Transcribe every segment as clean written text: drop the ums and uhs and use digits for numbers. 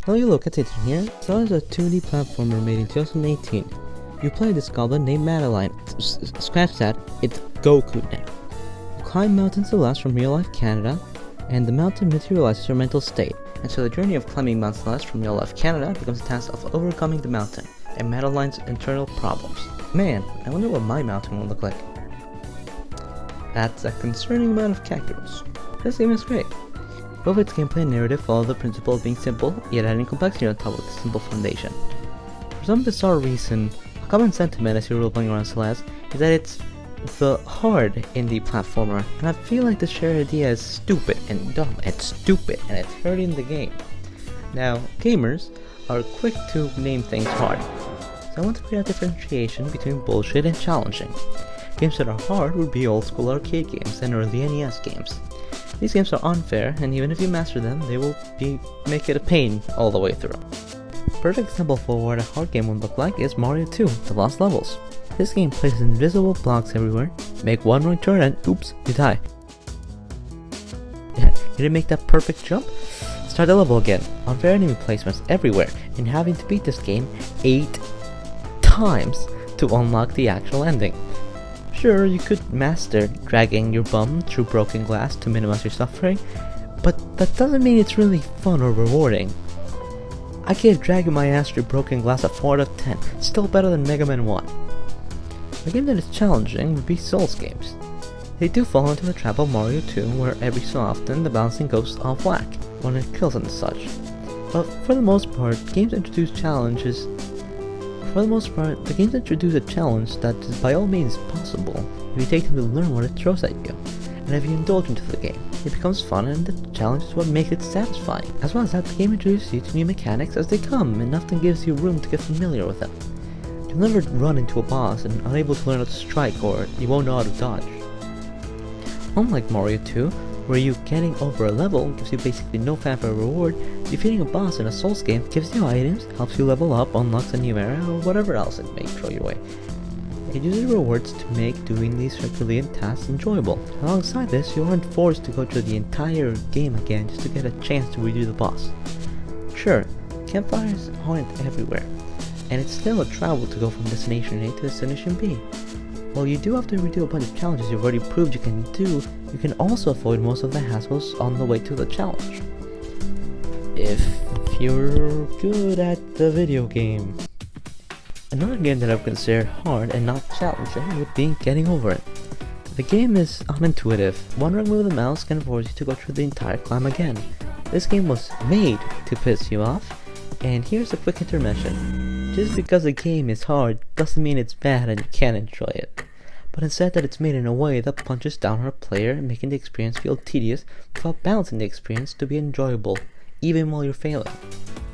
Now you look at it here. Celeste is a 2D platformer made in 2018. You play this goblin named Madeline. Scratch that, it's Goku now. You climb Mountain Celeste from real-life Canada, and the mountain materializes your mental state. And so the journey of climbing Mount Celeste from real-life Canada becomes a task of overcoming the mountain and Madeline's internal problems. Man, I wonder what my mountain will look like. That's a concerning amount of cactus. This game is great. Both its gameplay and narrative follow the principle of being simple, yet adding complexity on top of the simple foundation. For some bizarre reason, a common sentiment as you're role-playing around Celeste is that it's the hard indie platformer, and I feel like the shared idea is stupid and dumb and stupid, and it's hurting the game. Now, gamers are quick to name things hard, so I want to create a differentiation between bullshit and challenging. Games that are hard would be old school arcade games and early NES games. These games are unfair, and even if you master them, they will make it a pain all the way through. Perfect example for what a hard game would look like is Mario 2, The Lost Levels. This game places invisible blocks everywhere, make one wrong turn and oops, you die. You didn't make that perfect jump? Start the level again, unfair enemy placements everywhere, and having to beat this game 8 times to unlock the actual ending. Sure, you could master dragging your bum through broken glass to minimize your suffering, but that doesn't mean it's really fun or rewarding. I gave dragging my ass through broken glass a 4 out of 10, still better than Megaman 1. A game that is challenging would be Souls games. They do fall into the trap of Mario 2, where every so often the balancing goes off whack when it kills and such. But for the most part, the games introduce a challenge that is by all means possible if you take them to learn what it throws at you. And if you indulge into the game, it becomes fun, and the challenge is what makes it satisfying. As well as that, the game introduces you to new mechanics as they come, and often gives you room to get familiar with them. You'll never run into a boss and unable to learn how to strike, or you won't know how to dodge. Unlike Mario 2, where you getting over a level gives you basically no fanfare reward, defeating a boss in a Souls game gives you items, helps you level up, unlocks a new area, or whatever else it may throw your way. It uses rewards to make doing these Herculean tasks enjoyable. Alongside this, you aren't forced to go through the entire game again just to get a chance to redo the boss. Sure, campfires aren't everywhere, and it's still a travel to go from destination A to destination B. While you do have to redo a bunch of challenges you've already proved you can do, you can also avoid most of the hassles on the way to the challenge. If you're good at the video game. Another game that I would consider hard and not challenging would be Getting Over It. The game is unintuitive. One wrong move of the mouse can force you to go through the entire climb again. This game was made to piss you off, and here's a quick intermission. Just because a game is hard doesn't mean it's bad and you can't enjoy it, but instead that it's made in a way that punches down on a player, making the experience feel tedious without balancing the experience to be enjoyable, even while you're failing.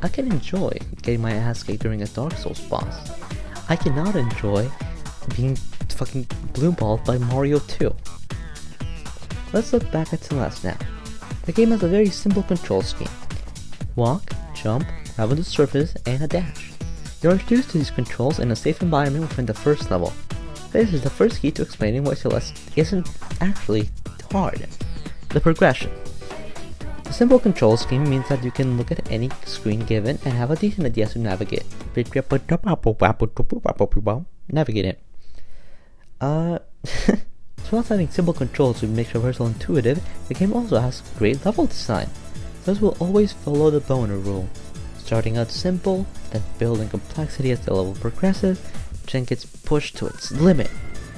I can enjoy getting my ass kicked during a Dark Souls boss. I cannot enjoy being fucking blue-balled by Mario 2. Let's look back at Celeste now. The game has a very simple control scheme. Walk, jump, grab on the surface, and a dash. You're introduced to these controls in a safe environment within the first level. This is the first key to explaining why Celeste isn't actually hard. The progression. The simple control scheme means that you can look at any screen given and have a decent idea to navigate. Navigate it. As well as having simple controls to make traversal intuitive, the game also has great level design. Those will always follow the boner rule. Starting out simple, then building complexity as the level progresses, which then gets pushed to its limit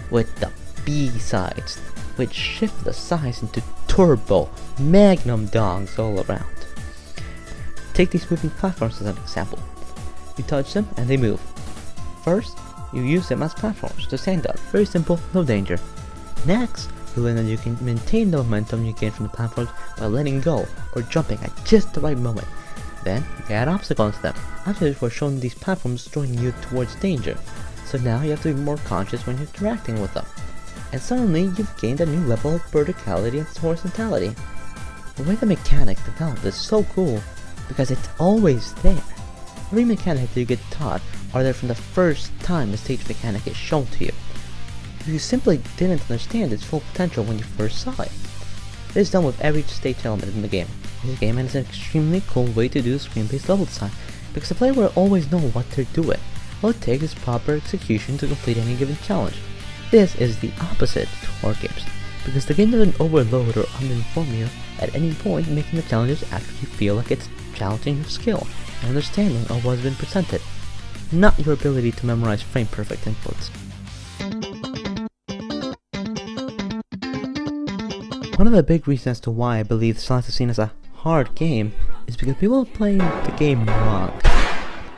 with the B-sides, which shift the size into turbo magnum dongs all around. Take these moving platforms as an example. You touch them and they move. First, you use them as platforms to stand up. Very simple, no danger. Next, you learn that you can maintain the momentum you gain from the platforms by letting go or jumping at just the right moment. Then, you add obstacles to them. After this, we're showing these platforms drawing you towards danger, so now you have to be more conscious when you're interacting with them. And suddenly, you've gained a new level of verticality and horizontality. The way the mechanics develop is so cool, because it's always there. Every mechanic that you get taught are there from the first time the stage mechanic is shown to you. You simply didn't understand its full potential when you first saw it. This is done with every stage element in the game. in the game, and it's an extremely cool way to do screen-based level design, because the player will always know what they're doing. All it takes is proper execution to complete any given challenge. This is the opposite to horror games, because the game doesn't overload or uninform you at any point, making the challenges actually feel like it's challenging your skill and understanding of what has been presented, not your ability to memorize frame-perfect inputs. One of the big reasons as to why I believe Celeste is seen as a hard game is because people are playing the game wrong.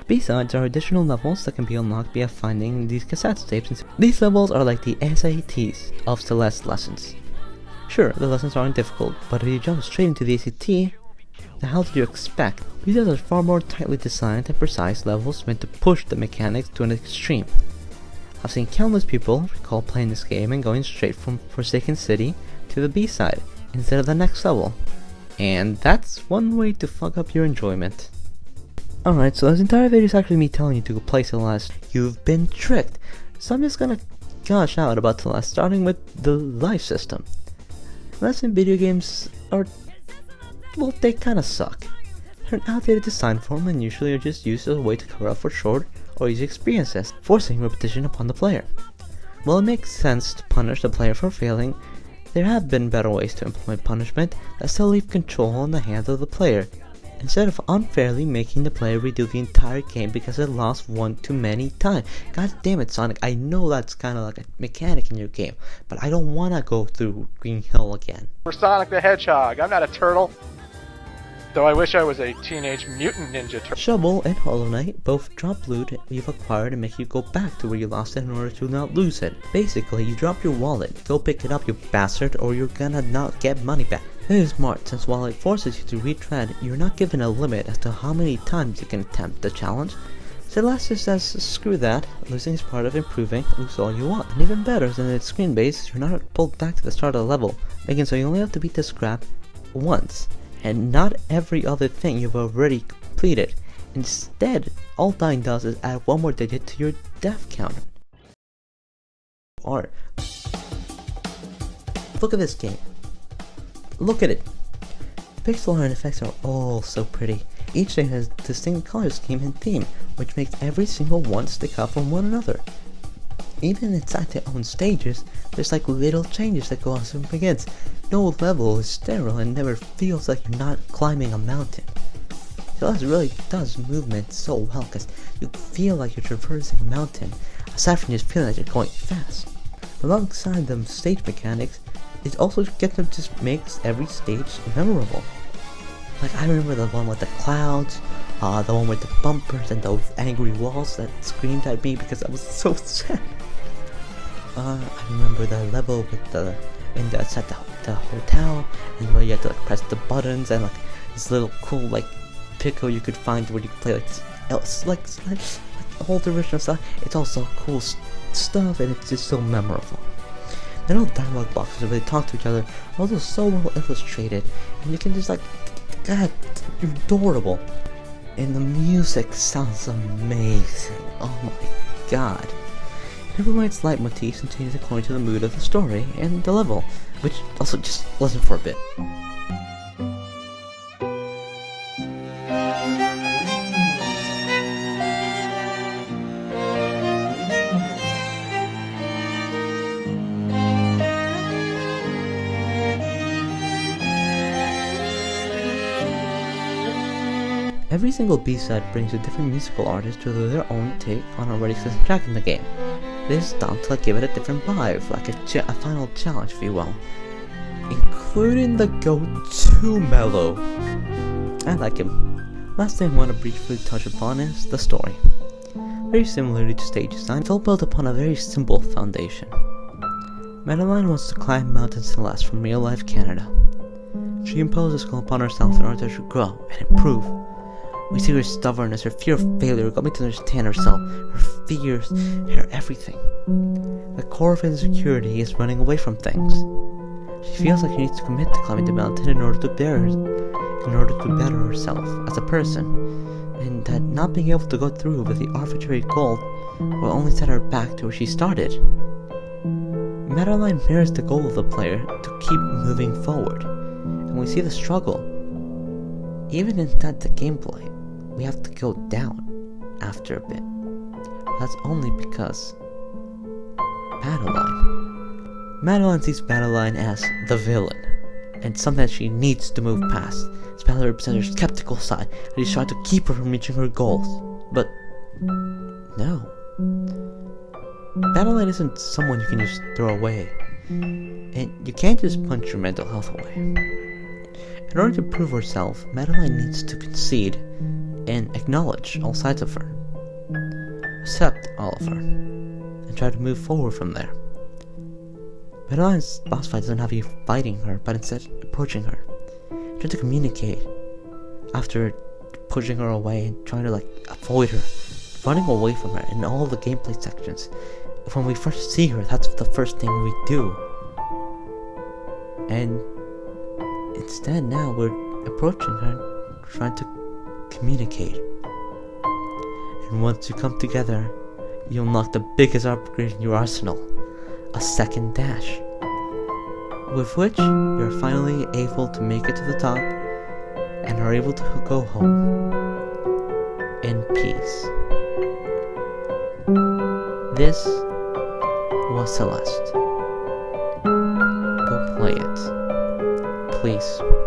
B-sides are additional levels that can be unlocked via finding these cassette tapes. These levels are like the SATs of Celeste lessons. Sure, the lessons aren't difficult, but if you jump straight into the ACT, the hell did you expect? These are far more tightly designed and precise levels meant to push the mechanics to an extreme. I've seen countless people recall playing this game and going straight from Forsaken City to the B-side instead of the next level. And that's one way to fuck up your enjoyment. Alright, so this entire video is actually me telling you to go play Celeste. You've been tricked. So I'm just gonna gush out about Celeste, starting with the life system. Celeste in video games are, well, they kinda suck. They're an outdated design form and usually are just used as a way to cover up for short or easy experiences, forcing repetition upon the player. While it makes sense to punish the player for failing, there have been better ways to implement punishment that still leave control in the hands of the player, instead of unfairly making the player redo the entire game because it lost one too many times. God damn it, Sonic, I know that's kinda like a mechanic in your game, but I don't wanna go through Green Hill again. For Sonic the Hedgehog, I'm not a turtle. Though I wish I was a teenage mutant ninja turtle. Shovel and Hollow Knight both drop loot you've acquired and make you go back to where you lost it in order to not lose it. Basically, you drop your wallet, go pick it up you bastard, or you're gonna not get money back. This is smart, since while it forces you to retread, you're not given a limit as to how many times you can attempt the challenge. Celeste just says screw that, losing is part of improving, lose all you want. And even better than its screen base, you're not pulled back to the start of the level, making so you only have to beat the scrap once, and not every other thing you've already completed. Instead, all dying does is add one more digit to your death count. Or look at this game. Look at it. Pixel art effects are all so pretty. Each thing has a distinct color scheme and theme, which makes every single one stick out from one another. Even inside their own stages, there's like little changes that go on as it begins. No level is sterile and never feels like you're not climbing a mountain. Celeste really does movement so well because you feel like you're traversing a mountain, aside from just feeling like you're going fast. Alongside them stage mechanics, it also gets them to makes every stage memorable. Like I remember the one with the clouds, the one with the bumpers and those angry walls that screamed at me because I was so sad. I remember the level with the hotel, and where you had to like press the buttons and like this little cool like pickle you could find where you could play like this, like old original stuff. It's also cool stuff and it's just so memorable. The little dialogue boxes where they talk to each other are also so well illustrated, and you can just like, God, you're adorable. And the music sounds amazing. Oh my god. It provides leitmotifs and changes according to the mood of the story and the level, which also just listen for a bit. Every single B-side brings a different musical artist to do their own take on a already existing track in the game. This is done to give it a different vibe, like a final challenge if you will. Including the go-to mellow. I like him. Last thing I want to briefly touch upon is the story. Very similarly to stage design, it's all built upon a very simple foundation. Madeline wants to climb Mount Celeste from real-life Canada. She imposes goal upon herself in order to grow and improve. We see her stubbornness, her fear of failure, coming to understand herself, her fears, her everything. The core of her insecurity is running away from things. She feels like she needs to commit to climbing the mountain in order to better herself as a person, and that not being able to go through with the arbitrary goal will only set her back to where she started. Madeline mirrors the goal of the player to keep moving forward, and we see the struggle Even inside the gameplay, we have to go down after a bit. That's only because Madeline sees Madeline as the villain, and something that she needs to move past. Madeline represents her skeptical side, and he's trying to keep her from reaching her goals. But no. Madeline isn't someone you can just throw away. And you can't just punch your mental health away. In order to prove herself, Madeline needs to concede and acknowledge all sides of her. Accept all of her. And try to move forward from there. Madeline's boss fight doesn't have you fighting her, but instead approaching her. Trying to communicate after pushing her away and trying to avoid her. Running away from her in all the gameplay sections. When we first see her, that's the first thing we do. And instead now we're approaching her, trying to communicate. And once you come together, you unlock the biggest upgrade in your arsenal, a second dash, with which you're finally able to make it to the top and are able to go home in peace. This was Celeste. Go play it, please.